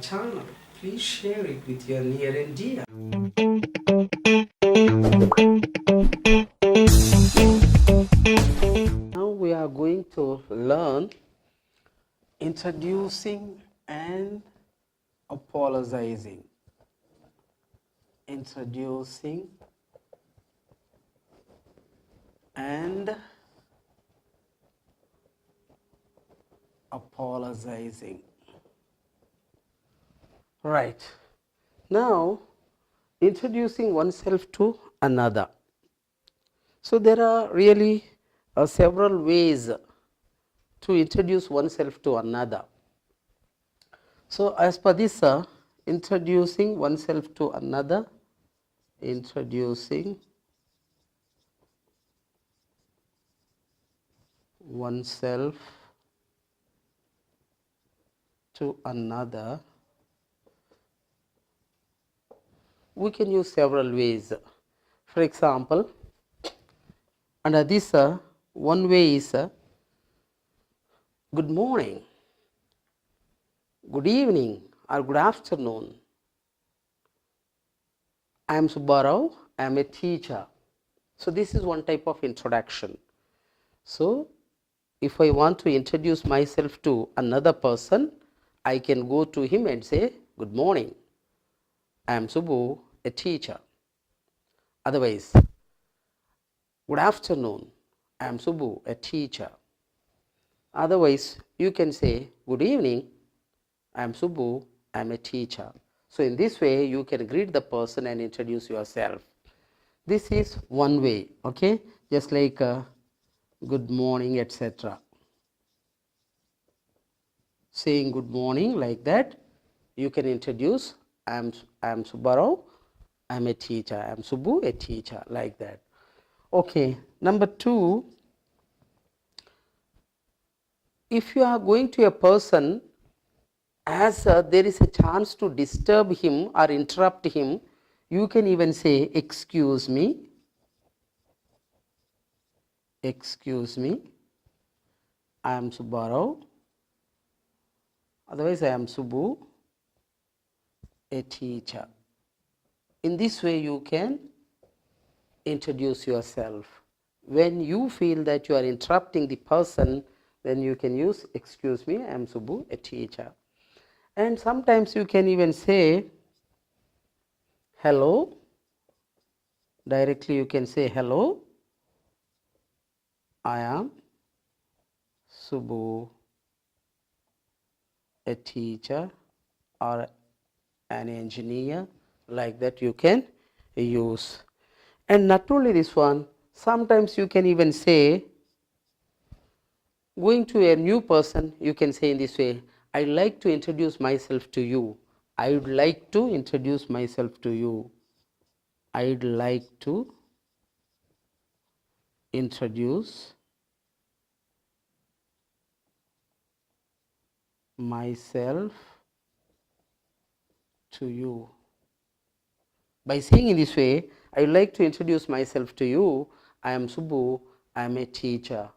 channel. Please share it with your near and dear. Now we are going to learn introducing and apologizing. Introducing and apologizing. Right. Now, introducing oneself to another. So, there are really several ways to introduce oneself to another. So, as per this, introducing oneself to another, introducing oneself to another, we can use several ways. For example, under this, one way is good morning, good evening, or good afternoon. I am Subbarao, I am a teacher. So, this is one type of introduction. So, if I want to introduce myself to another person, I can go to him and say, good morning, I am Subbu, a teacher. Otherwise, good afternoon, I am Subbu, a teacher. Otherwise, you can say, good evening, I am Subbu, I am a teacher. So, in this way, you can greet the person and introduce yourself. This is one way, okay? Just like good morning, etc. Saying good morning like that, you can introduce, I am Subbarao, I am a teacher, I am Subbu, a teacher, like that. Okay, number two, if you are going to a person as there is a chance to disturb him or interrupt him, you can even say, excuse me, I am Subbarao, otherwise I am Subbu, a teacher. In this way you can introduce yourself. When you feel that you are interrupting the person, then you can use, excuse me, I am Subbu, a teacher. And sometimes you can even say, hello. Directly you can say, hello, I am Subbu, a teacher or an engineer, like that you can use. And not only this one, sometimes you can even say, going to a new person, you can say in this way, I'd like to introduce myself to you. I would like to introduce myself to you. I'd like to introduce myself to you. By saying in this way, I would like to introduce myself to you. I am Subbu, I am a teacher.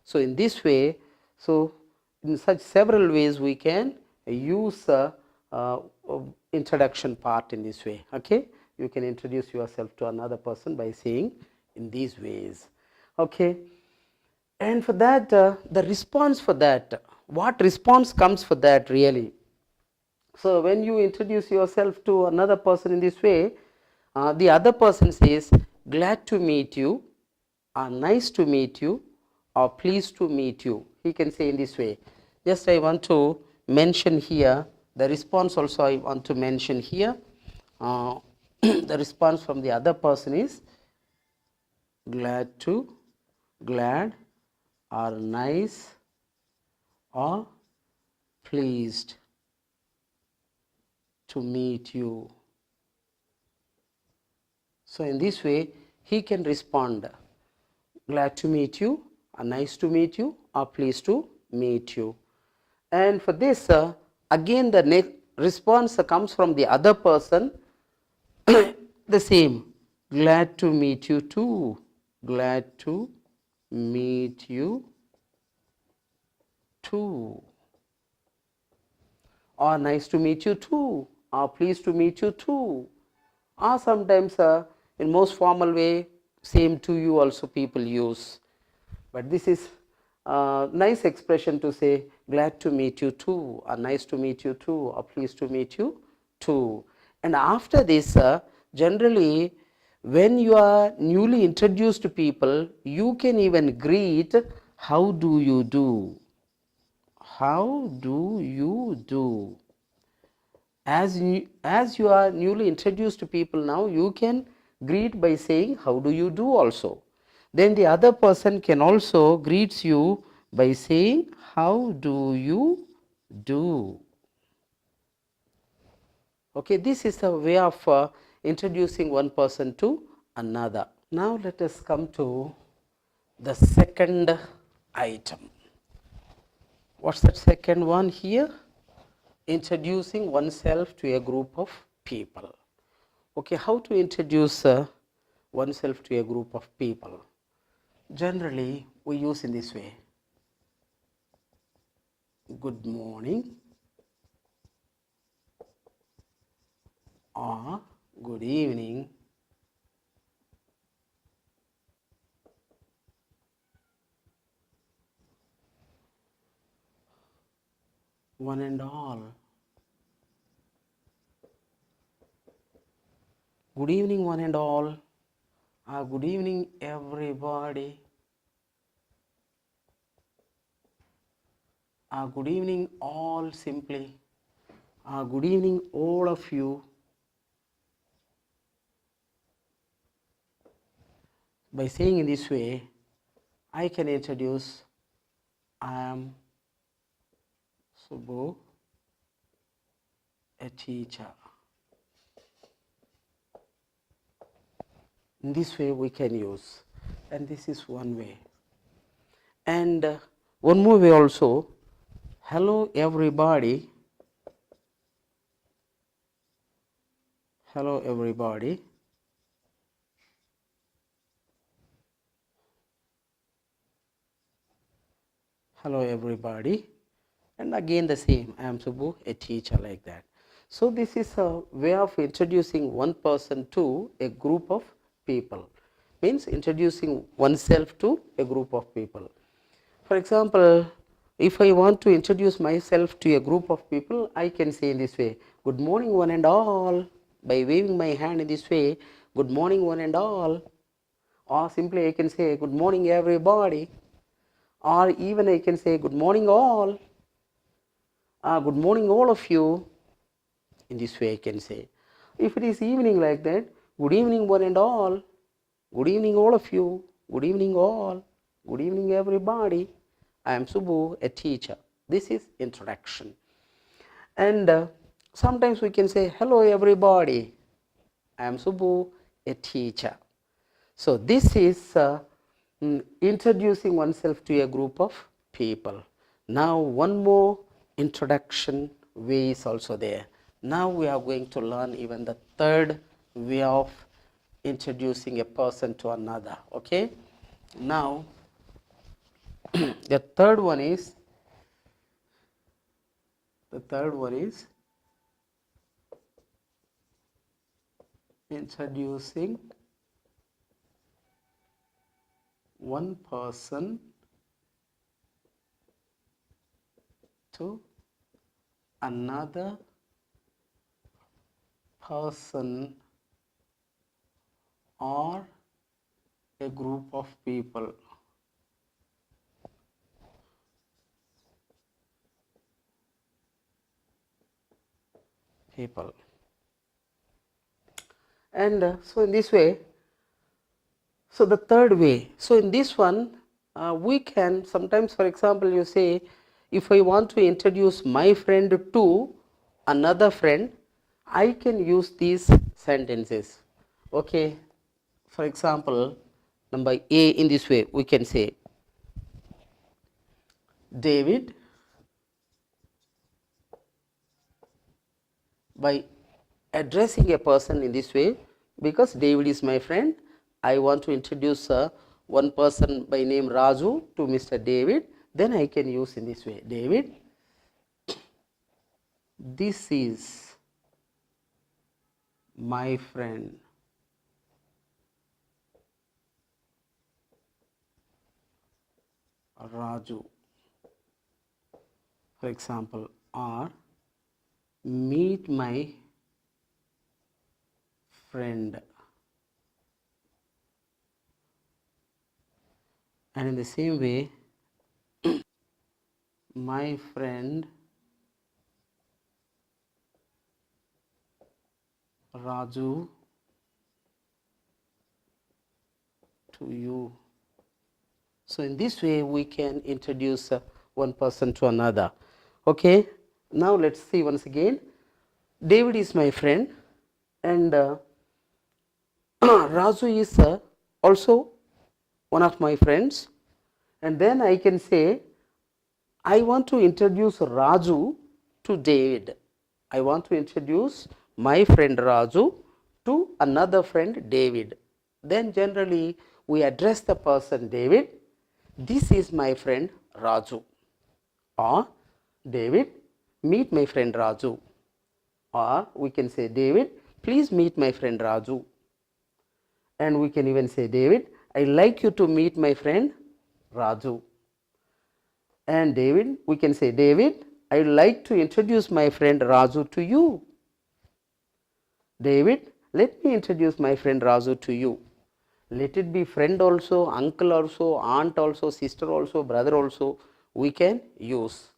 So, in this way, so in such several ways we can use introduction part in this way. Okay, you can introduce yourself to another person by saying in these ways. Okay, and for that, the response for that, what response comes for that really? So, when you introduce yourself to another person in this way, the other person says, glad to meet you, or nice to meet you, or pleased to meet you. He can say in this way. Just I want to mention here, the response also I want to mention here. The response from the other person is glad or nice or pleased to meet you. So, in this way he can respond, glad to meet you, or nice to meet you, or pleased to meet you. And for this, again the next response comes from the other person, the same, glad to meet you too, glad to meet you too. or nice to meet you too, or pleased to meet you too, or sometimes in most formal way, same to you also people use. But this is a nice expression to say glad to meet you too, or nice to meet you too, or pleased to meet you too. And after this, generally when you are newly introduced to people, you can even greet, how do you do? How do you do? As you are newly introduced to people now, you can greet by saying how do you do also. Then the other person can also greets you by saying how do you do. Okay, this is a way of introducing one person to another. Now let us come to the second item. What's that second one here? Introducing oneself to a group of people. Okay, how to introduce oneself to a group of people? Generally, we use in this way. Good morning, or good evening, one and all. Good evening, one and all. Good evening, everybody. Good evening, all simply. Good evening, all of you. By saying in this way, I can introduce, I am Subbu, a teacher. In this way we can use, and this is one way. And one more way also, hello everybody. Hello everybody. Hello everybody. And again the same, I am Subbu, a teacher, like that. So this is a way of introducing one person to a group of people. Means introducing oneself to a group of people. For example, if I want to introduce myself to a group of people, I can say in this way, good morning one and all. By waving my hand in this way, good morning one and all. Or simply I can say, good morning everybody. Or even I can say, good morning all. Good morning all of you. In this way I can say. If it is evening like that, good evening one and all. Good evening all of you. Good evening all. Good evening everybody. I am Subbu, a teacher. This is introduction. And sometimes we can say, hello everybody. I am Subbu, a teacher. So this is introducing oneself to a group of people. Now one more introduction way is also there. Now we are going to learn even the third way of introducing a person to another. Okay. Now the third one is introducing one person to another person or a group of people. And so in this way, so the third way, so in this one we can sometimes, for example, you say, if I want to introduce my friend to another friend, I can use these sentences. Okay, for example, number A, in this way we can say, David, by addressing a person in this way, because David is my friend, I want to introduce one person by name Raju to Mr. David, then I can use in this way, David, this is my friend Raju, for example, or meet my friend. And in the same way, my friend Raju to you. So in this way we can introduce one person to another. Okay, now let's see once again. David is my friend, and Raju is also one of my friends. And then I can say, I want to introduce Raju to David. I want to introduce my friend Raju to another friend David. Then generally we address the person David. This is my friend Raju. Or David, meet my friend Raju. Or we can say, David, please meet my friend Raju. And we can even say, David, I like you to meet my friend Raju. And David, we can say, David, I would like to introduce my friend Raju to you. David, let me introduce my friend Raju to you. Let it be friend also, uncle also, aunt also, sister also, brother also, we can use.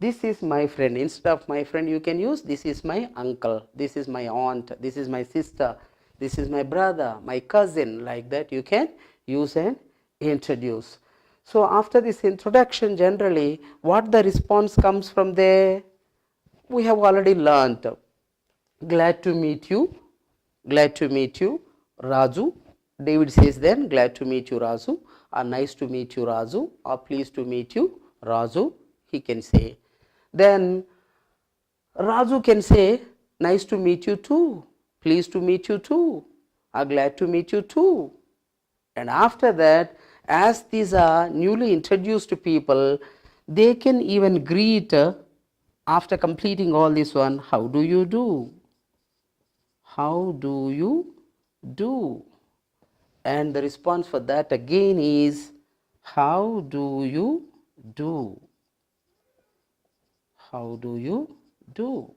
This is my friend. Instead of my friend, you can use this is my uncle, this is my aunt, this is my sister, this is my brother, my cousin. Like that you can use and introduce. So after this introduction, generally what the response comes from there, we have already learnt. Glad to meet you, glad to meet you, Raju. David says then, glad to meet you, Raju, or nice to meet you, Raju, or pleased to meet you, Raju, he can say. Then Raju can say, nice to meet you too, pleased to meet you too, or glad to meet you too. And after that, as these are newly introduced people, they can even greet after completing all this one, how do you do? How do you do? And the response for that again is, how do you do? How do you do?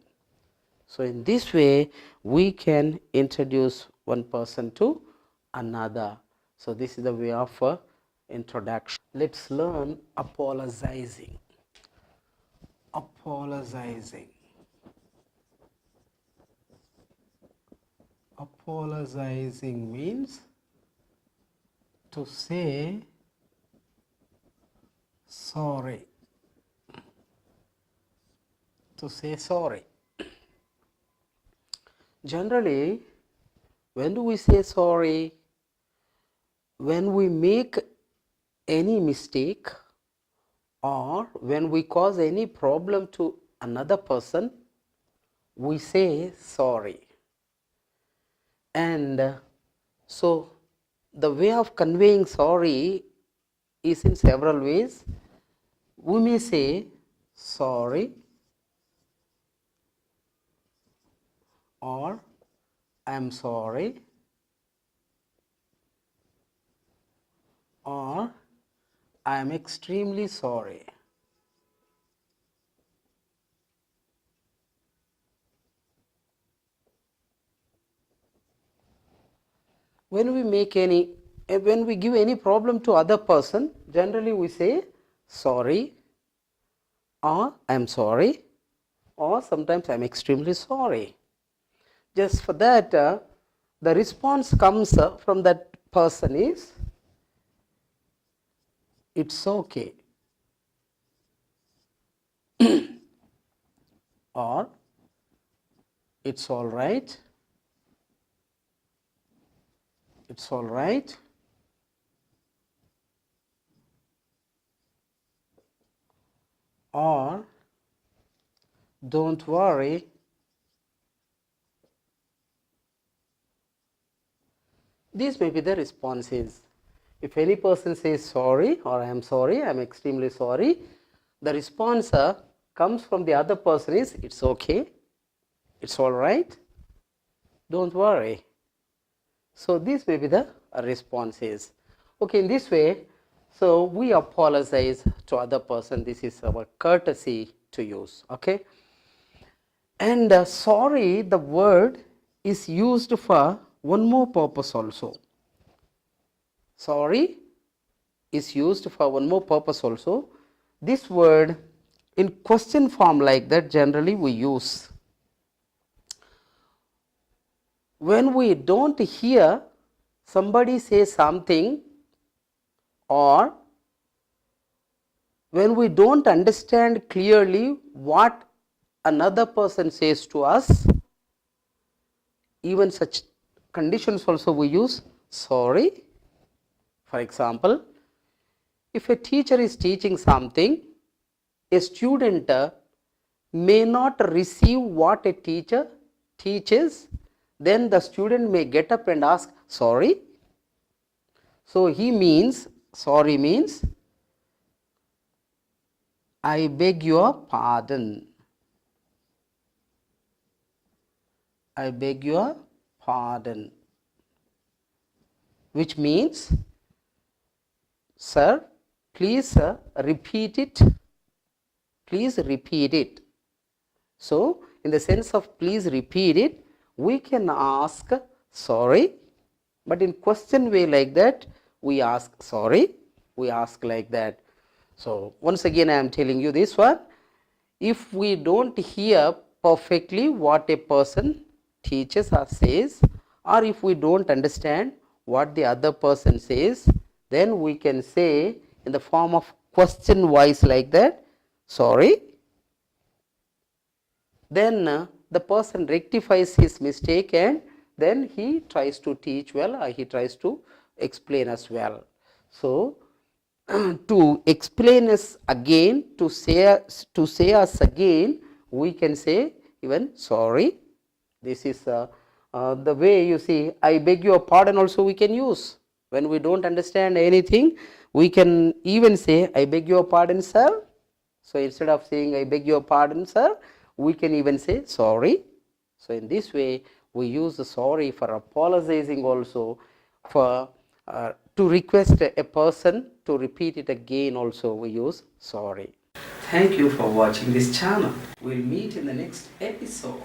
So in this way, we can introduce one person to another. So this is the way of introduction. Let's learn apologizing. Apologizing. Apologizing means to say sorry. To say sorry. Generally, when do we say sorry? When we make any mistake or when we cause any problem to another person, we say sorry. And so the way of conveying sorry is in several ways. We may say sorry, or I am sorry, or I am extremely sorry. When we give any problem to other person, generally we say sorry, or I am sorry, or sometimes I am extremely sorry. Just for that, the response comes from that person is, it's okay, or it's all right, it's all right, or don't worry, these may be the responses. If any person says sorry or I am sorry, I am extremely sorry, the response comes from the other person is, it's okay, it's all right, don't worry. So this may be the response is. Okay, in this way, so we apologize to other person. This is our courtesy to use. Okay. And sorry, the word is used for one more purpose also. Sorry is used for one more purpose also. This word in question form like that generally we use when we don't hear somebody say something, or when we don't understand clearly what another person says to us. Even such conditions also we use sorry. For example, if a teacher is teaching something, a student may not receive what a teacher teaches, then the student may get up and ask sorry. So he means, sorry means, I beg your pardon. I beg your pardon. Which means, sir, please repeat it. Please repeat it. So, in the sense of please repeat it, we can ask sorry, but in question way like that, we ask sorry, we ask like that. So, once again I am telling you this one, if we don't hear perfectly what a person teaches or says, or if we don't understand what the other person says, then we can say in the form of question voice like that, sorry. Then the person rectifies his mistake and then he tries to teach well, or he tries to explain us well. So, to explain us again, to say us again, we can say even sorry. This is the way, you see, I beg your pardon also we can use. When we don't understand anything, we can even say, I beg your pardon, sir. So instead of saying, I beg your pardon, sir, we can even say sorry. So in this way, we use the sorry for apologizing also, for to request a person to repeat it again also we use sorry. Thank you for watching this channel. We'll meet in the next episode.